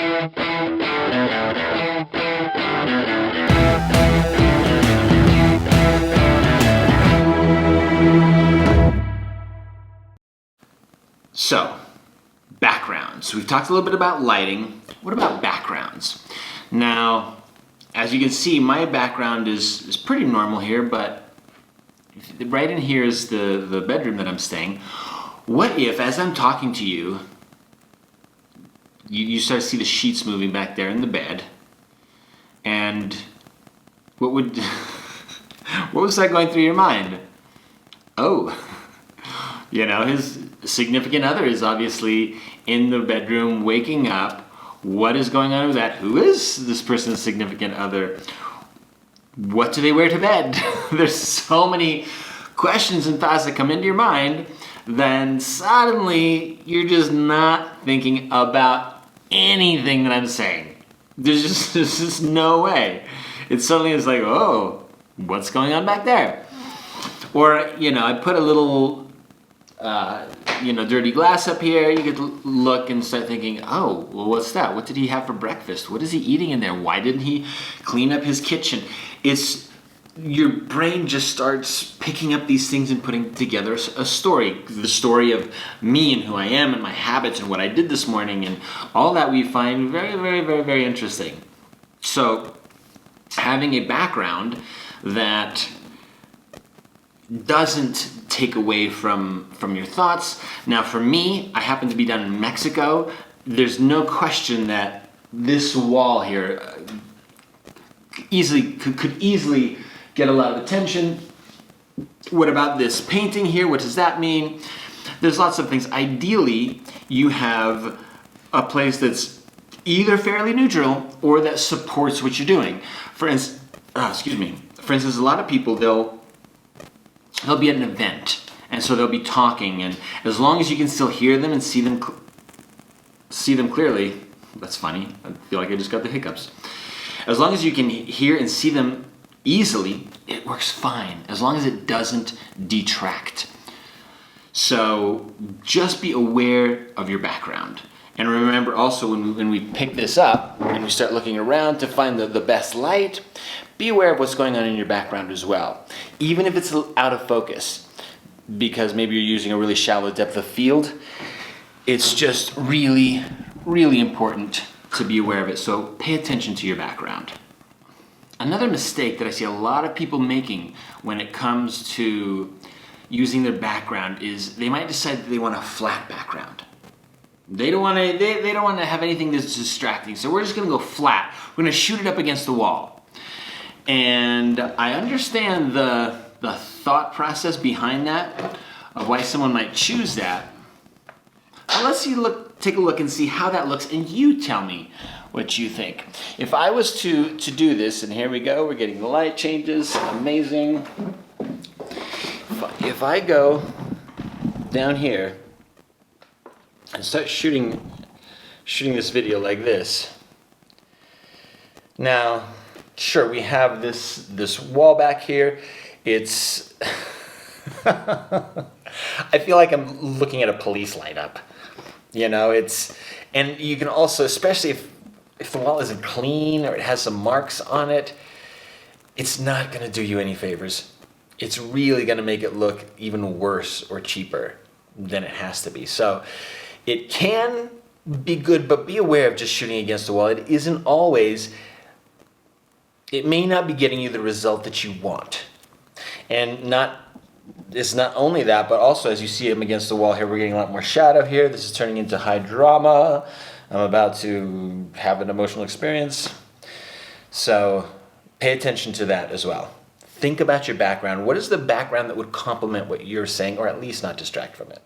So, backgrounds. We've talked a little bit about lighting. What about backgrounds? Now, as you can see, my background is pretty normal here, but right in here is the bedroom that I'm staying. What if, as I'm talking to you, you start to see the sheets moving back there in the bed, and what would what was that going through your mind? Oh, his significant other is obviously in the bedroom waking up. What is going on with that? Who is this person's significant other? What do they wear to bed? There's so many questions and thoughts that come into your mind, then suddenly you're just not thinking about anything that I'm saying. There's just no way. It suddenly is like, oh, what's going on back there? Or, I put a little, dirty glass up here. You could look and start thinking, oh, well, what's that? What did he have for breakfast? What is he eating in there? Why didn't he clean up his kitchen? Your brain just starts picking up these things and putting together a story. The story of me and who I am and my habits and what I did this morning and all that we find very, very, very, very interesting. So having a background that doesn't take away from your thoughts. Now for me, I happen to be down in Mexico. There's no question that this wall here could easily get a lot of attention. What about this painting here? What does that mean? There's lots of things. Ideally, you have a place that's either fairly neutral or that supports what you're doing. For instance, a lot of people, they'll be at an event, and so they'll be talking, and as long as you can still hear them and see them clearly, that's funny, I feel like I just got the hiccups. As long as you can hear and see them easily, it works fine, as long as it doesn't detract. So just be aware of your background. And remember also when we pick this up and we start looking around to find the best light, be aware of what's going on in your background as well. Even if it's out of focus, because maybe you're using a really shallow depth of field, it's just really, really important to be aware of it. So pay attention to your background. Another mistake that I see a lot of people making when it comes to using their background is they might decide that they want a flat background. They don't want to have anything that's distracting. So we're just going to go flat. We're going to shoot it up against the wall. And I understand the thought process behind that, of why someone might choose that. But let's take a look and see how that looks, and you tell me what you think. If I was to do this, and here we go, we're getting the light changes, amazing. If I go down here and start shooting this video like this. Now, sure, we have this wall back here. It's I feel like I'm looking at a police lineup. And you can also, especially if the wall isn't clean or it has some marks on it, it's not going to do you any favors. It's really going to make it look even worse or cheaper than it has to be. So it can be good, but be aware of just shooting against the wall. It may not be getting you the result that you want. And it's not only that, but also as you see them against the wall here, we're getting a lot more shadow here. This is turning into high drama. I'm about to have an emotional experience. So pay attention to that as well. Think about your background. What is the background that would complement what you're saying, or at least not distract from it?